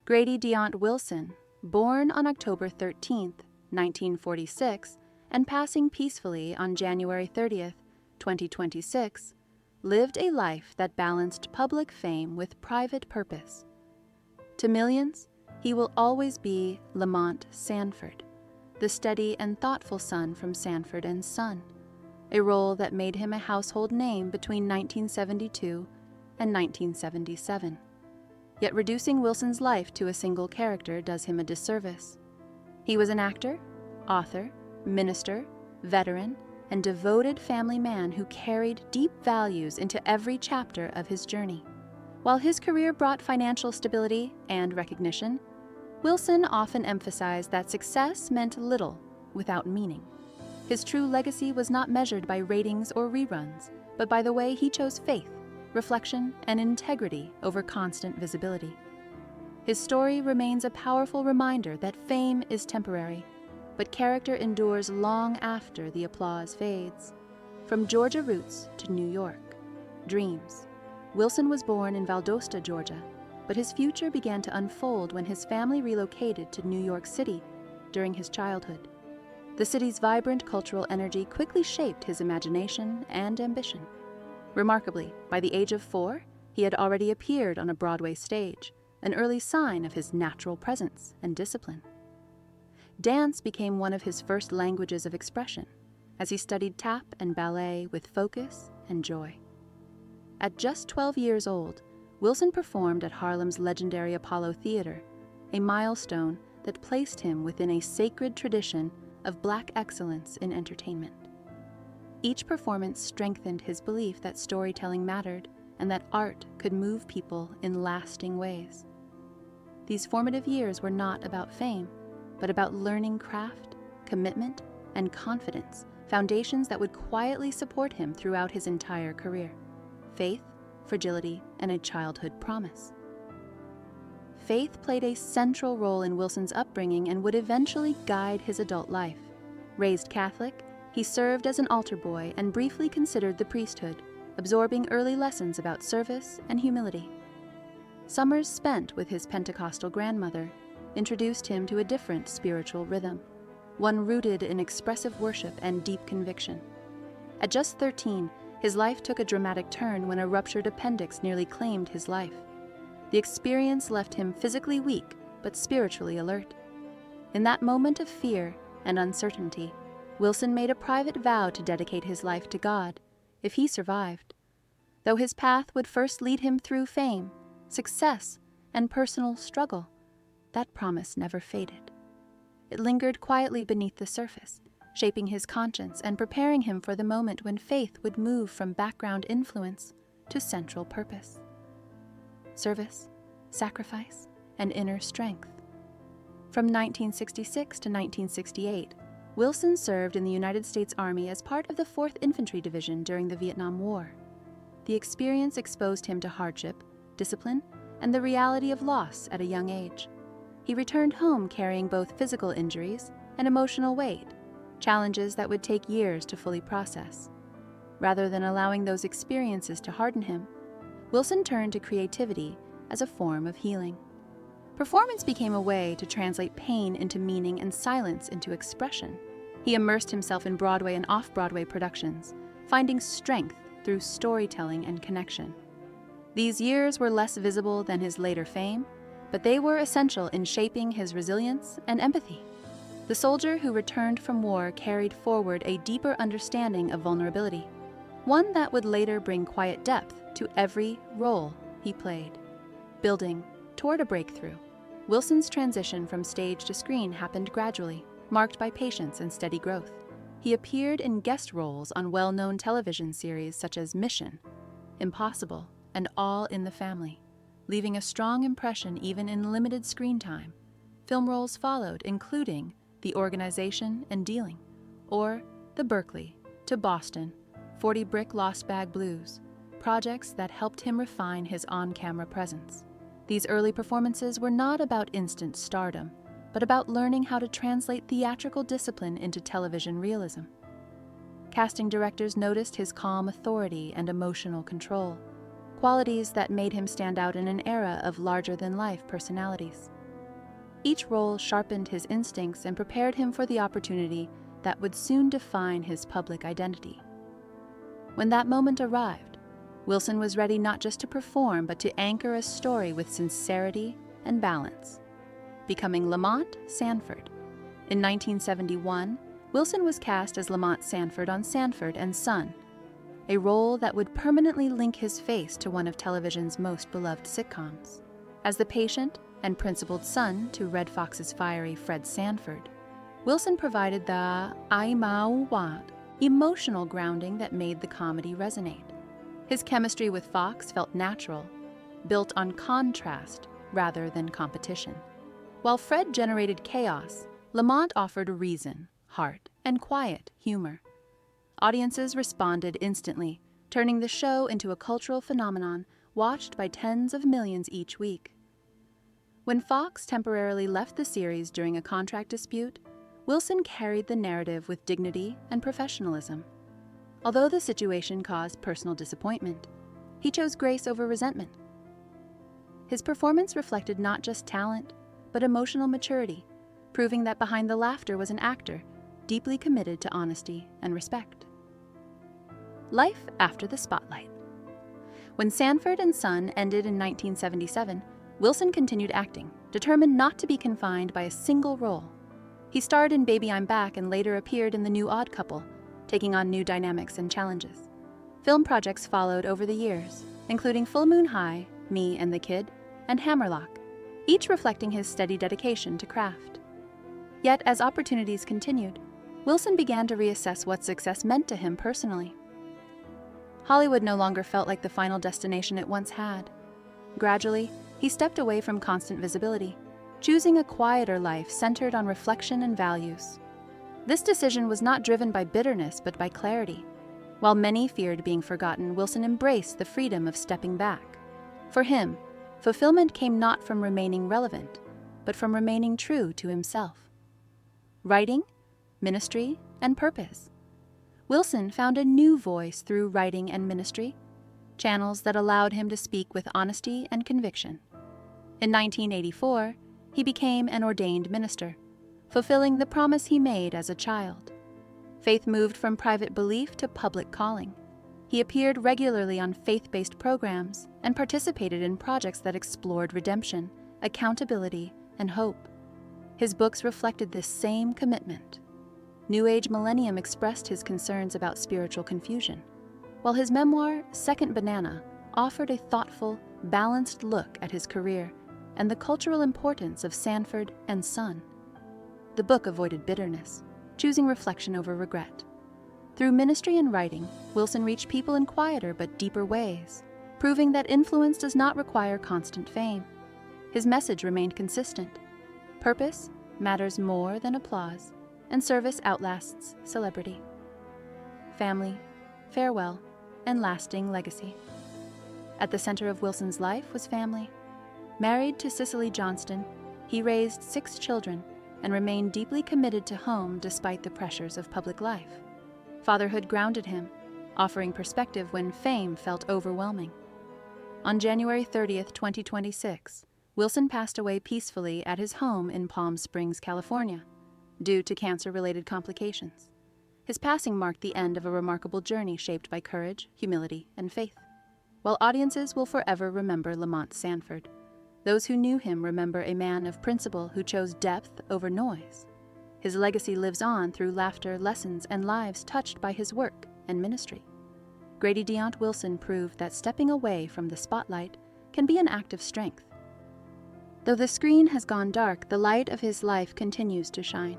Grady Deont Wilson, born on October 13, 1946, and passing peacefully on January 30, 2026, lived a life that balanced public fame with private purpose. To millions, he will always be Lamont Sanford, the steady and thoughtful son from Sanford and Son, a role that made him a household name between 1972 and 1977. Yet reducing Wilson's life to a single character does him a disservice. He was an actor, author, minister, veteran, and devoted family man who carried deep values into every chapter of his journey. While his career brought financial stability and recognition, Wilson often emphasized that success meant little without meaning. His true legacy was not measured by ratings or reruns, but by the way he chose faith, reflection, and integrity over constant visibility. His story remains a powerful reminder that fame is temporary, but character endures long after the applause fades. From Georgia roots to New York dreams, Wilson was born in Valdosta, Georgia, but his future began to unfold when his family relocated to New York City during his childhood. The city's vibrant cultural energy quickly shaped his imagination and ambition. Remarkably, by the age of 4, he had already appeared on a Broadway stage, an early sign of his natural presence and discipline. Dance became one of his first languages of expression, as he studied tap and ballet with focus and joy. At just 12 years old, Wilson performed at Harlem's legendary Apollo Theater, a milestone that placed him within a sacred tradition of Black excellence in entertainment. Each performance strengthened his belief that storytelling mattered and that art could move people in lasting ways. These formative years were not about fame, but about learning craft, commitment, and confidence, foundations that would quietly support him throughout his entire career. Faith, fragility, and a childhood promise. Faith played a central role in Wilson's upbringing and would eventually guide his adult life. Raised Catholic, he served as an altar boy and briefly considered the priesthood, absorbing early lessons about service and humility. Summers spent with his Pentecostal grandmother introduced him to a different spiritual rhythm, one rooted in expressive worship and deep conviction. At just 13, his life took a dramatic turn when a ruptured appendix nearly claimed his life. The experience left him physically weak, but spiritually alert. In that moment of fear and uncertainty, Wilson made a private vow to dedicate his life to God, if he survived. Though his path would first lead him through fame, success, and personal struggle, that promise never faded. It lingered quietly beneath the surface, shaping his conscience and preparing him for the moment when faith would move from background influence to central purpose. Service, sacrifice, and inner strength. From 1966 to 1968, Wilson served in the United States Army as part of the 4th Infantry Division during the Vietnam War. The experience exposed him to hardship, discipline, and the reality of loss at a young age. He returned home carrying both physical injuries and emotional weight, challenges that would take years to fully process. Rather than allowing those experiences to harden him, Wilson turned to creativity as a form of healing. Performance became a way to translate pain into meaning and silence into expression. He immersed himself in Broadway and off-Broadway productions, finding strength through storytelling and connection. These years were less visible than his later fame, but they were essential in shaping his resilience and empathy. The soldier who returned from war carried forward a deeper understanding of vulnerability, one that would later bring quiet depth to every role he played. Building toward a breakthrough, Wilson's transition from stage to screen happened gradually, marked by patience and steady growth. He appeared in guest roles on well-known television series such as Mission, Impossible, and All in the Family, leaving a strong impression even in limited screen time. Film roles followed, including The Organization and Dealing, or The Berkeley to Boston, 40 Brick Lost Bag Blues, projects that helped him refine his on-camera presence. These early performances were not about instant stardom, but about learning how to translate theatrical discipline into television realism. Casting directors noticed his calm authority and emotional control, qualities that made him stand out in an era of larger-than-life personalities. Each role sharpened his instincts and prepared him for the opportunity that would soon define his public identity. When that moment arrived, Wilson was ready not just to perform, but to anchor a story with sincerity and balance, becoming Lamont Sanford. In 1971, Wilson was cast as Lamont Sanford on Sanford and Son, a role that would permanently link his face to one of television's most beloved sitcoms. As the patient and principled son to Red Fox's fiery Fred Sanford, Wilson provided the "Aimauwat" emotional grounding that made the comedy resonate. His chemistry with Fox felt natural, built on contrast rather than competition. While Fred generated chaos, Lamont offered reason, heart, and quiet humor. Audiences responded instantly, turning the show into a cultural phenomenon watched by tens of millions each week. When Fox temporarily left the series during a contract dispute, Wilson carried the narrative with dignity and professionalism. Although the situation caused personal disappointment, he chose grace over resentment. His performance reflected not just talent, but emotional maturity, proving that behind the laughter was an actor deeply committed to honesty and respect. Life after the spotlight. When Sanford and Son ended in 1977, Wilson continued acting, determined not to be confined by a single role. He starred in Baby I'm Back and later appeared in The New Odd Couple, taking on new dynamics and challenges. Film projects followed over the years, including Full Moon High, Me and the Kid, and Hammerlock, each reflecting his steady dedication to craft. Yet, as opportunities continued, Wilson began to reassess what success meant to him personally. Hollywood no longer felt like the final destination it once had. Gradually, he stepped away from constant visibility, choosing a quieter life centered on reflection and values. This decision was not driven by bitterness, but by clarity. While many feared being forgotten, Wilson embraced the freedom of stepping back. For him, fulfillment came not from remaining relevant, but from remaining true to himself. Writing, ministry, and purpose. Wilson found a new voice through writing and ministry, channels that allowed him to speak with honesty and conviction. In 1984, he became an ordained minister, fulfilling the promise he made as a child. Faith moved from private belief to public calling. He appeared regularly on faith-based programs and participated in projects that explored redemption, accountability, and hope. His books reflected this same commitment. New Age Millennium expressed his concerns about spiritual confusion, while his memoir, Second Banana, offered a thoughtful, balanced look at his career and the cultural importance of Sanford and Son. The book avoided bitterness, choosing reflection over regret. Through ministry and writing, Wilson reached people in quieter but deeper ways, proving that influence does not require constant fame. His message remained consistent. Purpose matters more than applause, and service outlasts celebrity. Family, farewell, and lasting legacy. At the center of Wilson's life was family. Married to Cicely Johnston, he raised 6 children and remained deeply committed to home despite the pressures of public life. Fatherhood grounded him, offering perspective when fame felt overwhelming. On January 30th, 2026, Wilson passed away peacefully at his home in Palm Springs, California, due to cancer-related complications. His passing marked the end of a remarkable journey shaped by courage, humility, and faith. While audiences will forever remember Lamont Sanford, those who knew him remember a man of principle who chose depth over noise. His legacy lives on through laughter, lessons, and lives touched by his work and ministry. Grady Deont Wilson proved that stepping away from the spotlight can be an act of strength. Though the screen has gone dark, the light of his life continues to shine.